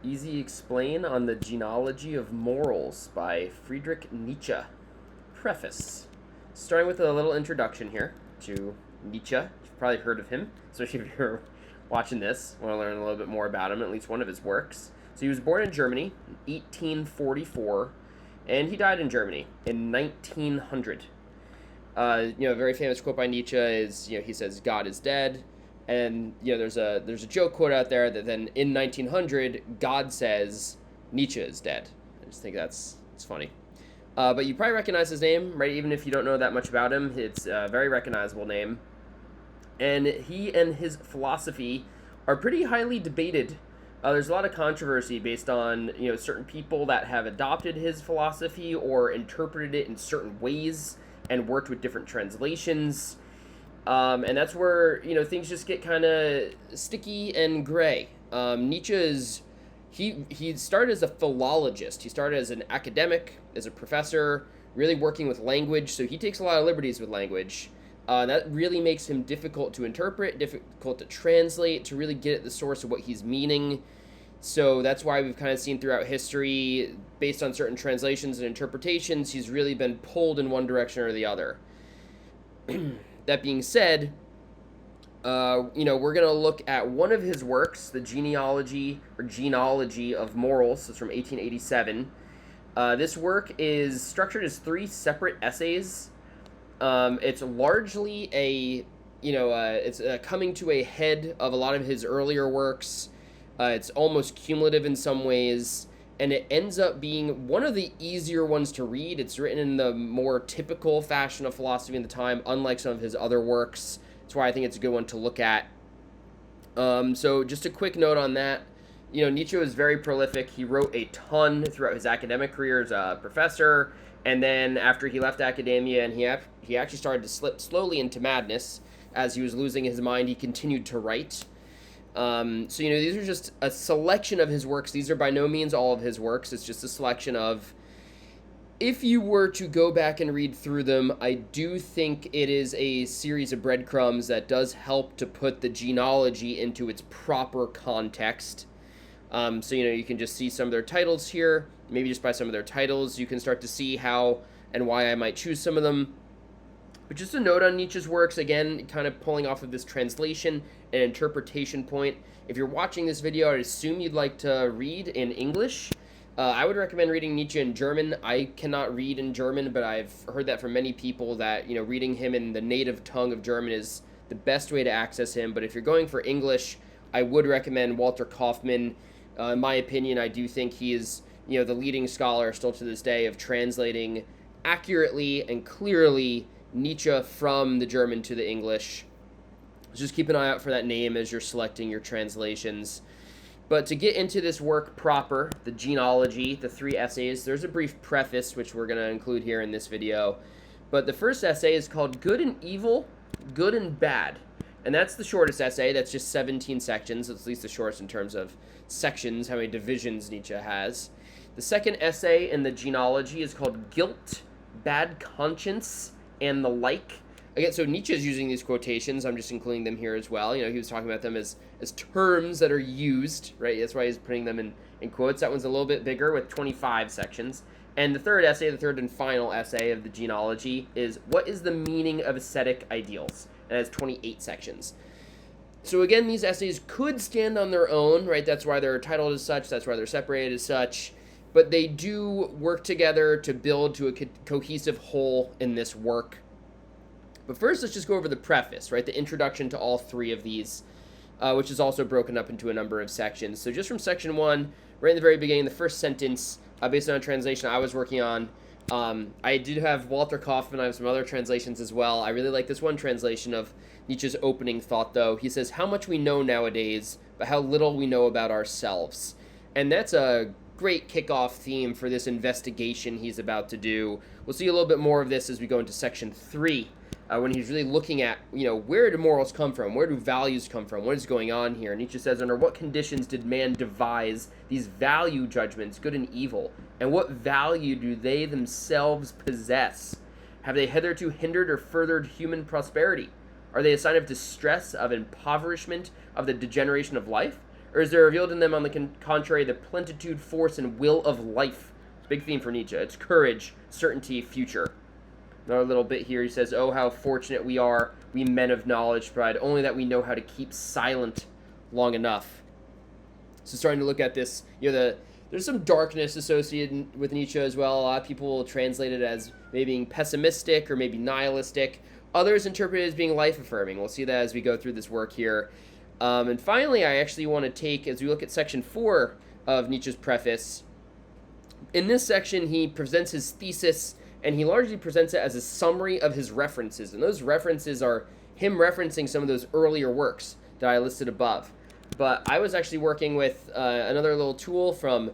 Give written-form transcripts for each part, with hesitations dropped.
Easy Explain on the Genealogy of Morals by Friedrich Nietzsche. Preface. Starting with a little introduction here to Nietzsche. You've probably heard of him, especially if you're watching this, want to learn a little bit more about him, at least one of his works. So he was born in Germany in 1844, and he died in Germany in 1900. A very famous quote by Nietzsche is, he says, "God is dead." And there's a joke quote out there that then in 1900 God says Nietzsche is dead. I just think it's funny. But you probably recognize his name, right? Even if you don't know that much about him, it's a very recognizable name. And he and his philosophy are pretty highly debated. There's a lot of controversy based on certain people that have adopted his philosophy or interpreted it in certain ways and worked with different translations. And that's where things just get kind of sticky and gray. Nietzsche is he started as a philologist. He started as an academic, as a professor, really working with language. So he takes a lot of liberties with language. That really makes him difficult to interpret, difficult to translate, to really get at the source of what he's meaning. So that's why we've kind of seen throughout history, based on certain translations and interpretations, he's really been pulled in one direction or the other. That being said, we're going to look at one of his works, the Genealogy of Morals. It's from 1887. This work is structured as 3 separate essays. It's largely it's coming to a head of a lot of his earlier works. It's almost cumulative in some ways, and it ends up being one of the easier ones to read. It's written in the more typical fashion of philosophy in the time, unlike some of his other works. That's why I think it's a good one to look at. So just a quick note on that. Nietzsche was very prolific. He wrote a ton throughout his academic career as a professor, and then after he left academia and he actually started to slip slowly into madness as he was losing his mind, he continued to write. These are just a selection of his works. These are by no means all of his works. It's just a selection of, if you were to go back and read through them, I do think it is a series of breadcrumbs that does help to put the genealogy into its proper context. You can just see some of their titles here. Maybe just by some of their titles, you can start to see how and why I might choose some of them. But just a note on Nietzsche's works, again, kind of pulling off of this translation and interpretation point. If you're watching this video, I'd assume you'd like to read in English. I would recommend reading Nietzsche in German. I cannot read in German, but I've heard that from many people that, reading him in the native tongue of German is the best way to access him. But if you're going for English, I would recommend Walter Kaufmann. In my opinion, I do think he is, the leading scholar still to this day of translating accurately and clearly Nietzsche from the German to the English. Just keep an eye out for that name as you're selecting your translations. But to get into this work proper, the genealogy, the 3 essays, there's a brief preface which we're going to include here in this video. But the first essay is called Good and Evil, Good and Bad. And that's the shortest essay. That's just 17 sections. It's at least the shortest in terms of sections, how many divisions Nietzsche has. The second essay in the genealogy is called Guilt, Bad Conscience, and the like. Again, so Nietzsche is using these quotations. I'm just including them here as well. He was talking about them as terms that are used, right? That's why he's putting them in quotes. That one's a little bit bigger with 25 sections. And the third essay, the third and final essay of the genealogy, is What is the Meaning of Ascetic Ideals? And it has 28 sections. So again, these essays could stand on their own, right? That's why they're titled as such. That's why they're separated as such. But they do work together to build to a cohesive whole in this work. But first, let's just go over the preface, right? The introduction to all 3 of these, which is also broken up into a number of sections. So just from section 1, right in the very beginning, the first sentence, based on a translation I was working on, I did have Walter Kaufmann. I have some other translations as well. I really like this one translation of Nietzsche's opening thought, though. He says, "How much we know nowadays, but how little we know about ourselves." And that's a great kickoff theme for this investigation he's about to do. We'll see a little bit more of this as we go into section 3, when he's really looking at, where do morals come from? Where do values come from? What is going on here? Nietzsche says, under what conditions did man devise these value judgments, good and evil? And what value do they themselves possess? Have they hitherto hindered or furthered human prosperity? Are they a sign of distress, of impoverishment, of the degeneration of life? Or is there revealed in them, on the contrary, the plenitude, force, and will of life? Big theme for Nietzsche. It's courage, certainty, future. Another little bit here, he says, "Oh, how fortunate we are, we men of knowledge, pride, only that we know how to keep silent long enough." So starting to look at this, there's some darkness associated with Nietzsche as well. A lot of people will translate it as maybe being pessimistic or maybe nihilistic. Others interpret it as being life-affirming. We'll see that as we go through this work here. And finally, I actually want to take, as we look at section 4 of Nietzsche's preface, in this section he presents his thesis, and he largely presents it as a summary of his references. And those references are him referencing some of those earlier works that I listed above. But I was actually working with another little tool from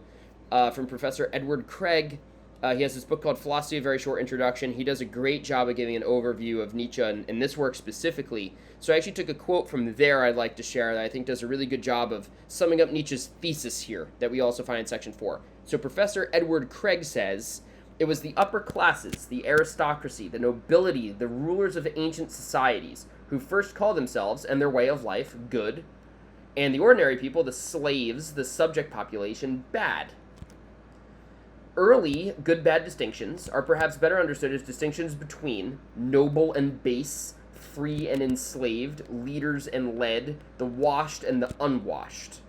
Professor Edward Craig. He has this book called Philosophy, a Very Short Introduction. He does a great job of giving an overview of Nietzsche and this work specifically. So I actually took a quote from there I'd like to share that I think does a really good job of summing up Nietzsche's thesis here that we also find in section 4. So Professor Edward Craig says, "It was the upper classes, the aristocracy, the nobility, the rulers of ancient societies, who first called themselves and their way of life good, and the ordinary people, the slaves, the subject population, bad. Early good-bad distinctions are perhaps better understood as distinctions between noble and base, free and enslaved, leaders and led, the washed and the unwashed.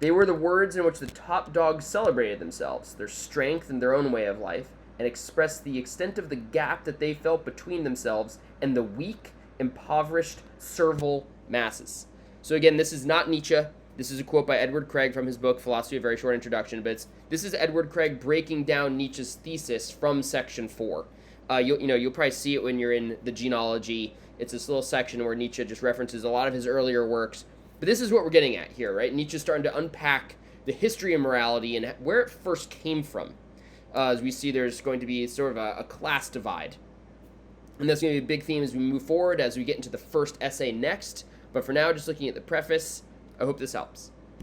They were the words in which the top dogs celebrated themselves, their strength and their own way of life, and expressed the extent of the gap that they felt between themselves and the weak, impoverished, servile masses." So again, this is not Nietzsche. This is a quote by Edward Craig from his book, Philosophy, a Very Short Introduction. But this is Edward Craig breaking down Nietzsche's thesis from section 4. You'll probably see it when you're in the Genealogy. It's this little section where Nietzsche just references a lot of his earlier works. But this is what we're getting at here, right? Nietzsche's starting to unpack the history of morality and where it first came from. As we see, there's going to be sort of a class divide. And that's going to be a big theme as we move forward, as we get into the first essay next. But for now, just looking at the preface, I hope this helps.